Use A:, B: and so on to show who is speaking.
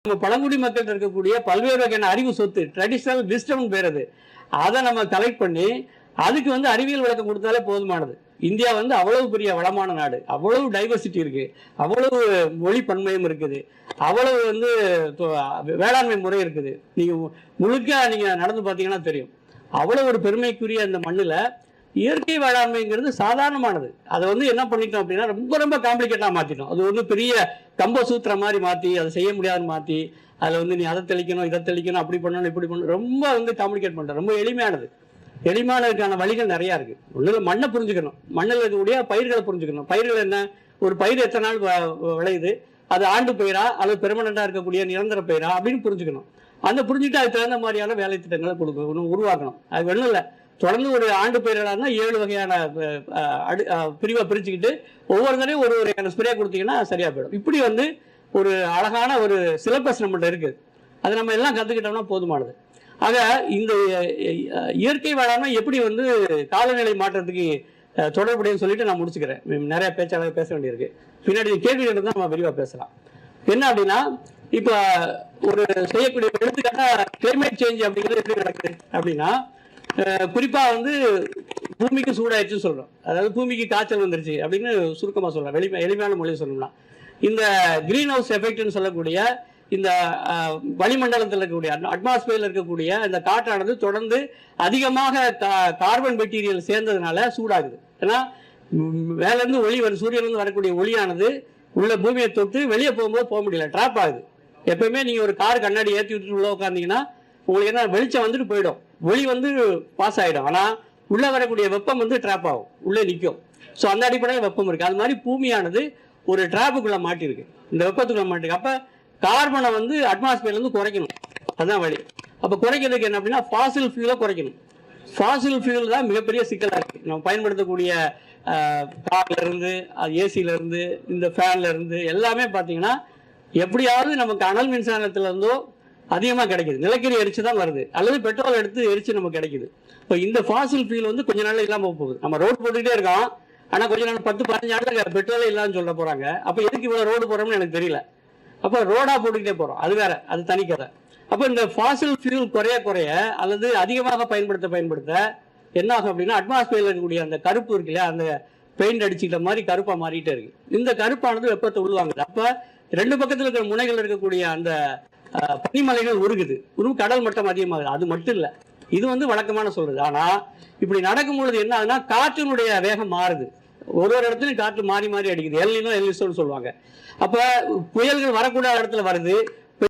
A: நம்ம பழங்குடி மக்கள் இருக்கக்கூடிய பல்வேறு வகையான அறிவு சொத்து, ட்ரெடிஷனல் விஸ்டம் பேர் அது. அதை நம்ம கலெக்ட் பண்ணி அதுக்கு அறிவியல் விளக்கம் கொடுத்தாலே போதுமானது. இந்தியா அவ்வளவு பெரிய வளமான நாடு, அவ்வளவு டைவர்சிட்டி இருக்கு, அவ்வளவு மொழி பன்மையும் இருக்குது, அவ்வளவு வேளாண்மை முறை இருக்குது. நீங்க முழுக்க நீங்க நடந்து பார்த்தீங்கன்னா தெரியும். அவ்வளவு ஒரு பெருமைக்குரிய அந்த மண்ணில் இயற்கை வேளாண்மைங்கிறது சாதாரணமானது. அதை என்ன பண்ணிட்டோம் அப்படின்னா ரொம்ப ரொம்ப காம்ப்ளிகேட்டாக மாற்றிட்டோம். அது பெரிய கம்ப சூத்திர மாதிரி மாற்றி அதை செய்ய முடியாதுன்னு மாற்றி அதில் நீ அதை தெளிக்கணும், இதை தெளிக்கணும், அப்படி பண்ணணும், இப்படி பண்ணணும், ரொம்ப காம்ப்ளிகேட் பண்ணுறோம். ரொம்ப எளிமையானது. எளிமையானதுக்கான வழிகள் நிறையா இருக்குது. ஒன்றில் மண்ணை புரிஞ்சுக்கணும், மண்ணில் இருக்கக்கூடிய பயிர்களை புரிஞ்சுக்கணும். பயிர்கள் என்ன, ஒரு பயிர் எத்தனை நாள் விளையுது, அது ஆண்டு பயிரா அல்லது பெர்மனண்டாக இருக்கக்கூடிய நிரந்தர பயிரா அப்படின்னு புரிஞ்சுக்கணும். அந்த புரிஞ்சுட்டு அதுக்கு தகுந்த மாதிரியான வேலை திட்டங்களை கொடுக்கணும், உருவாக்கணும். அது ஒன்றும் இல்லை, தொடர்ந்து ஒரு ஆண்டு பயிர்களாக 7 வகையான பிரிவை பிரிச்சுக்கிட்டு ஒவ்வொரு தடையும் ஒரு வகையான ஸ்ப்ரே கொடுத்தீங்கன்னா சரியா போயிடும். இப்படி ஒரு அழகான ஒரு சிலபஸ் நம்மகிட்ட இருக்குது. அதை நம்ம எல்லாம் கற்றுக்கிட்டோம்னா போதுமானது. ஆக இந்த இயற்கை வேளாண்மை எப்படி காலநிலை மாற்றத்துக்கு தொடர்புடையன்னு சொல்லிட்டு நான் முடிச்சுக்கிறேன். நிறைய பேச்சாளர் பேச வேண்டியிருக்கு. பின்னாடி கேள்விகள் தான் நம்ம விரிவாக பேசலாம். என்ன அப்படின்னா, இப்போ ஒரு செய்யக்கூடிய எடுத்துக்காட்டா கிளைமேட் சேஞ்ச் அப்படிங்கிறது எப்படி நடக்குது அப்படின்னா, குறிப்பா பூமிக்கு சூடாயிடுச்சுன்னு சொல்றோம். அதாவது பூமிக்கு காய்ச்சல் வந்துருச்சு அப்படின்னு சுருக்கமாக சொல்லலாம். எளிமையான மொழியை சொல்லணும்னா, இந்த கிரீன் ஹவுஸ் எஃபெக்ட்னு சொல்லக்கூடிய இந்த வளிமண்டலத்தில் இருக்கக்கூடிய அட்மாஸ்பியர்ல இருக்கக்கூடிய இந்த காற்றானது தொடர்ந்து அதிகமாக கார்பன் மெட்டீரியல் சேர்ந்ததுனால சூடாகுது. ஏன்னா மேலேருந்து ஒளி சூரியன்லேருந்து வரக்கூடிய ஒளியானது உள்ள பூமியை தொட்டு வெளியே போகும்போது போக முடியல, ட்ராப் ஆகுது. எப்பவுமே நீங்க ஒரு கார் கண்ணாடி ஏற்றி விட்டுட்டு உள்ள உட்காந்தீங்கன்னா உங்களுக்கு என்ன வெளிச்சம் போயிடும், ஒளி பாஸ் ஆகிடும். ஆனால் உள்ளே வரக்கூடிய வெப்பம் ட்ராப் ஆகும், உள்ளே நிற்கும். ஸோ அந்த அடிப்படையில் வெப்பம் இருக்குது. அது மாதிரி பூமியானது ஒரு ட்ராப்புக்குள்ளே மாட்டிருக்கு, இந்த வெப்பத்துக்குள்ளே மாட்டிருக்கு. அப்போ கார்பனை அட்மாஸ்பியர்லேருந்து குறைக்கணும், அதுதான் வழி. அப்போ குறைக்கிறதுக்கு என்ன அப்படின்னா ஃபாசில் ஃபியூலை குறைக்கணும். ஃபாசில் ஃபியூல் தான் மிகப்பெரிய சிக்கலாக இருக்குது. நம்ம பயன்படுத்தக்கூடிய கார்லேருந்து, ஏசியிலேருந்து, இந்த ஃபேன்லேருந்து எல்லாமே பார்த்தீங்கன்னா எப்படியாவது நமக்கு அனல் மின்சாரத்துலேருந்தோ அதிகமாக கிடைக்குது, நிலக்கரி எரிச்சு தான் வருது, அல்லது பெட்ரோல் எடுத்து எரிச்சு நமக்கு கிடைக்குது. இப்போ இந்த ஃபாசில் ஃபியூல் கொஞ்ச நாள் இல்லாமல் போகுது. நம்ம ரோடு போட்டுக்கிட்டே இருக்கோம், ஆனால் கொஞ்ச நாள் 10-15 ஆண்டுல பெட்ரோலே இல்லாமல் சொல்ல போகிறாங்க. அப்போ எதுக்கு இவ்வளோ ரோடு போகிறோம்னு எனக்கு தெரியல. அப்போ ரோடாக போட்டுக்கிட்டே போகிறோம், அது வேற, அது தனிக்கதை. அப்போ இந்த ஃபாசில் ஃபியூல் குறைய அல்லது அதிகமாக பயன்படுத்த என்ன ஆகும் அப்படின்னா, அட்மாஸ்பியர்ல இருக்கக்கூடிய அந்த கருப்பு இருக்கு இல்லையா, அந்த பெயிண்ட் அடிச்சுக்கிட்ட மாதிரி கருப்பாக மாறிட்டே இருக்கு. இந்த கருப்பானது வெப்பத்தை உள்வாங்குது. அப்போ 2 பக்கத்தில் இருக்கிற முனைகள் இருக்கக்கூடிய அந்த பனிமலைகள் உருகுது, கடல் மட்டம் அதிகமாகுது. அது மட்டும் இல்லை, இது வழக்கமான சொல்றது. ஆனால் இப்படி நடக்கும் பொழுது என்ன ஆகுதுன்னா, காற்றினுடைய வேகம் மாறுது. ஒரு இடத்துலையும் காற்று மாறி அடிக்குது. எல்னினோ எல்னிசோன்னு சொல்லுவாங்க. அப்போ புயல்கள் வரக்கூடாத இடத்துல வருது,